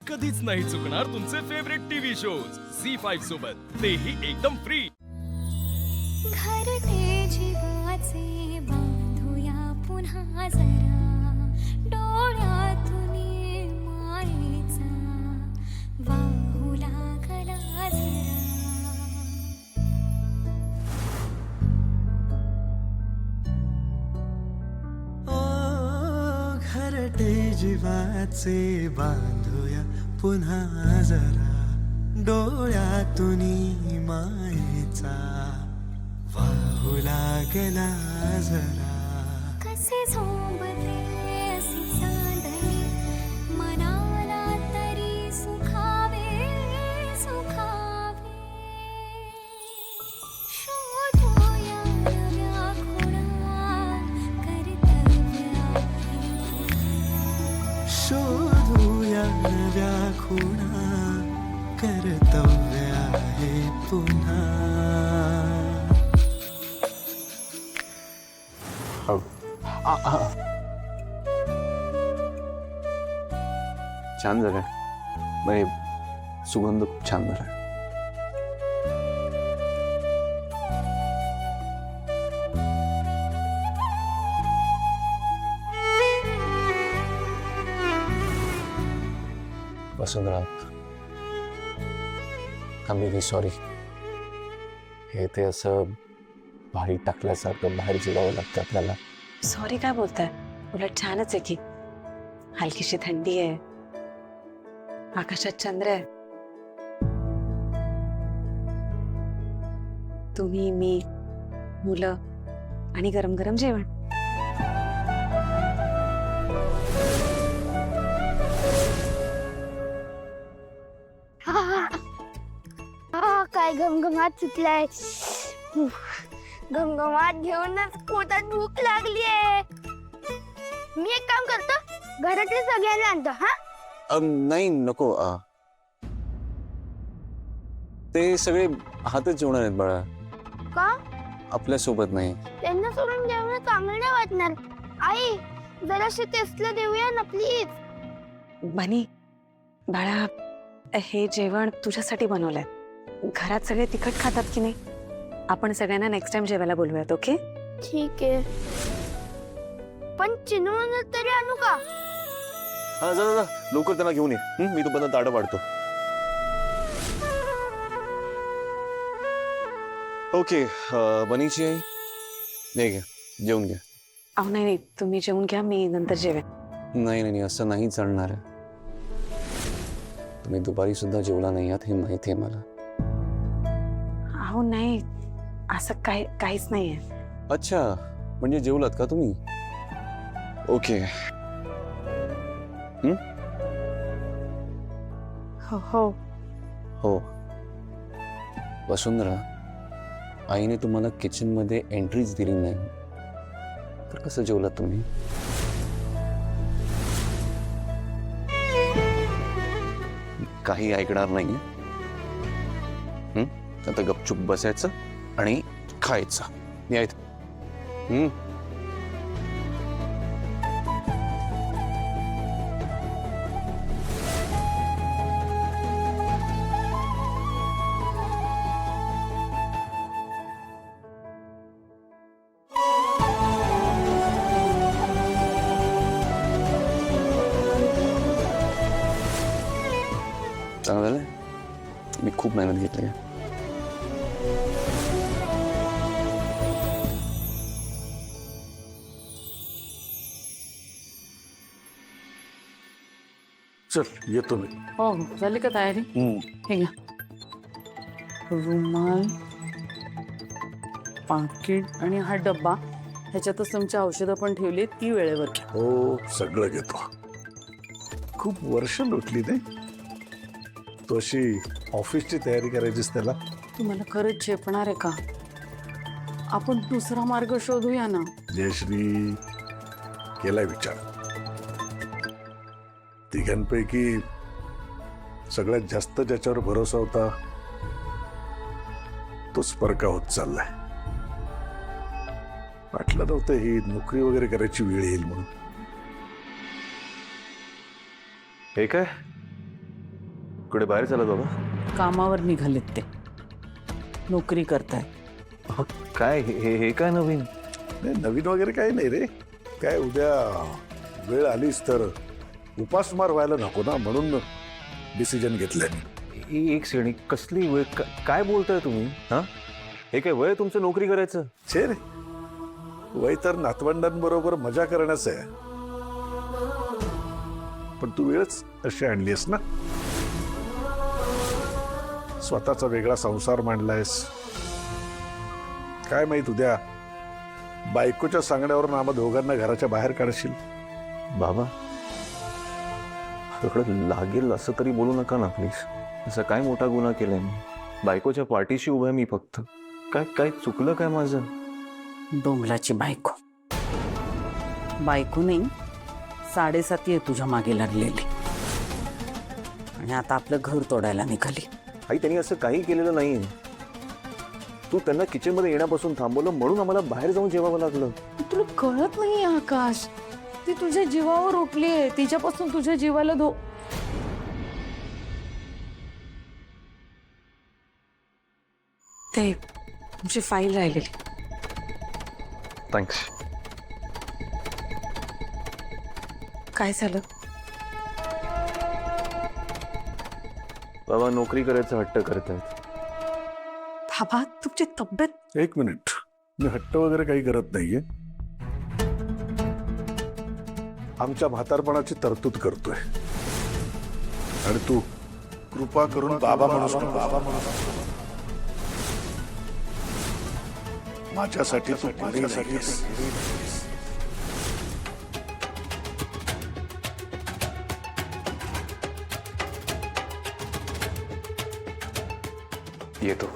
कधीच नाही चुकणार तुमचे फेवरेट टीव्ही शोज झी5 सोबत, तेही एकदम फ्री। घरटे जीवाचे बांधूया पुन्हा जरा, डोळ्यातून मायेचा वाहू लागला जरा। घरटे जीवाचे बांधूया पुन्हा जरा, डोळ्यातून मायेचा वाहू लागला जरा। कसे झोंबते असे चांदणे, मनाला तरी सुखावे सुखावे। शोधूया नव्या खुणा कर्तव्य, शोधूया नव्या खुणा कर्तव्य आहे पुन्हा। छान झालंय म्हणजे सुगंध खूप छान झालाय। वसुंधरा, आय एम सॉरी। हे ते असं भारी टाकल्यासारखं बाहेर जिवावं लागतं आपल्याला। सॉरी काय बोलताय? उलट छानच आहे की, हलकीशी थंडी आहे, आकाशात चंद्र आहे, तुम्ही मी मुलं आणि गरम गरम जेवण। काय घमघमाट सुटलाय, घमघमाट घेऊनच पोटात भूक लागलीये। मी एक काम करतो, घरातले सगळ्यांना आणतो। हा नाही नको, ते सगळे हातच जेवणार आहेत बाळा, का? आपल्या सोबत नाही। त्यांना सोडून जेवण चांगलं नाही वाटणार। आई जराशी टेस्टला देऊया ना प्लीज। बनी बाळा, हे जेवण तुझ्यासाठी बनवलंय। घरात सगळे तिखट खातात की नाही, आपण सगळ्यांना नेक्स्ट टाइम जेवायला बोलूयात, ओके? ठीक आहे, पण चिनून तरी आणू का? हा जा जा, लवकर त्यांना घेऊन ये, मी तोपर्यंत ताडं पाडतो। ओके, बनीची आई नाही घ्या, जेवून घ्या। अहो नाही नाही, तुम्ही जेवून घ्या, मी नंतर जेवेन। नाही नाही असं नाही चालणार आहे, तुम्ही दुपारी सुद्धा जेवला नाही आहात हे माहिती आहे मला। अहो नाही, असं काहीच नाहीये। अच्छा, म्हणजे जेवलात का तुम्ही? ओके। हो हो हो वसुंधरा, आईने तुम्हाला किचन मध्ये एंट्रीज दिली नाही तर कसं जेवलात तुम्ही? काही ऐकणार नाही, आता गपचूप बसायचं आणि खायचं। यायत चांगलं झालं, मी खूप मेहनत घेतली आहे। चल येतो मी। हो हो, झाली का तयारी? हे घ्या, रुमाल, पाकिट आणि हा डब्बा, ह्याच्यातच तुमची औषधं पण ठेवली, ती वेळेवर घ्या। हो सगळं घेतो। खूप वर्ष लुटली नाही तो, अशी ऑफिसची तयारी करायचीस त्याला। तुम्हाला खरंच झेपणार आहे का? आपण दुसरा मार्ग शोधूया ना। जयश्री, केलाय विचार। तिघांपैकी सगळ्यात जास्त ज्याच्यावर भरोसा होता तोच परका होत चाललाय। वाटलं नव्हतं ही नोकरी वगैरे करायची वेळ येईल म्हणून। हे काय कुठे बाहेर चालत बाबा? कामावर निघालेत ते, नोकरी करताय. काय हे काय नवीन? नाही, नवीन वगैरे काही नाही रे. काय उद्या वेळ आलीच तर उपासमार व्हायला नको ना, म्हणून डिसिजन घेतलंय. एक श्रेणी कसली वय? काय बोलताय तुम्ही? हा, हे काय वय तुमचं नोकरी करायचं? छे रे, वय तर नातवंडांबरोबर मजा करण्याचं आहे. पण तू वेळच अशी आणलीस ना. स्वतःचा वेगळा संसार मांडलायस. काय माहित उद्या बायकोच्या सांगण्यावरून आम्हा दोघांना घराच्या बाहेर काढशील. बाबा, सगळं लागेल असं तरी बोलू नका ना प्लीज. असं काय मोठा गुन्हा केलाय मी? बायकोच्या पाठीशी उभा आहे मी फक्त. काय चुकलं काय माझं? डोंगलाची बायको, बायको नाही 7.5 आहे तुझ्या मागे लागलेली, आणि आता आपलं घर तोडायला निघाली. आई, त्यांनी असं काही केलेलं नाही. तू त्यांना किचनमध्ये येण्यापासून थांबवलं म्हणून आम्हाला बाहेर जाऊन जेवावं लागलं. तुला कळत नाही आकाश, ती तुझ्या जीवावर उठलीये, तिच्यापासून तुझ्या जीवाला ते तुमची फाईल राहिलेली. थँक्स. काय झालं? बाबा नोकरी करायचं हट्ट करतायत. बाबा, तुमची तब्येत. एक मिनिट, मी हट्ट वगैरे काही करत नाहीये. आमच्या म्हातारपणाची तरतूद करतोय. आणि तू कृपा करून बाबा म्हणूस नको. बाबा म्हणूस माझ्यासाठी तू पाणी नाहीस. येतो.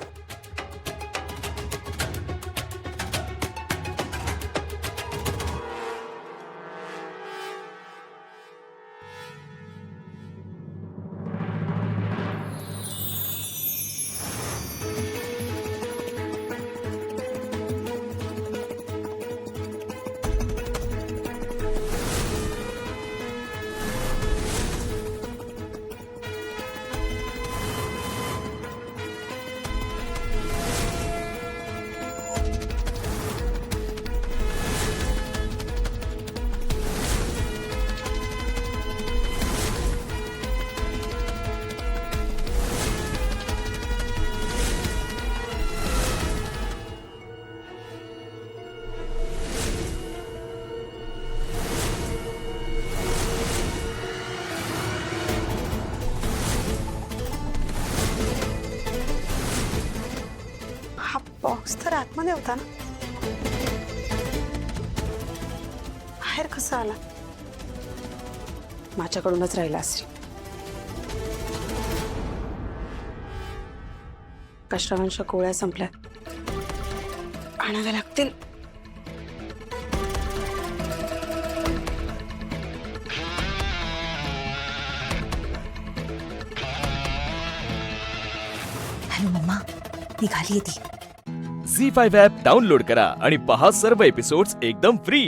बॉक्स तर आतमध्ये होता ना, बाहेर कसा आला? माझ्याकडूनच राहिला असेल. कष्टवांच्या गोळ्या संपल्या, आणाव्या लागतील. हॅलो मम्मा, निघाली ती. झी5 ॲप डाउनलोड करा आणि पहा सर्व एपिसोड्स एकदम फ्री.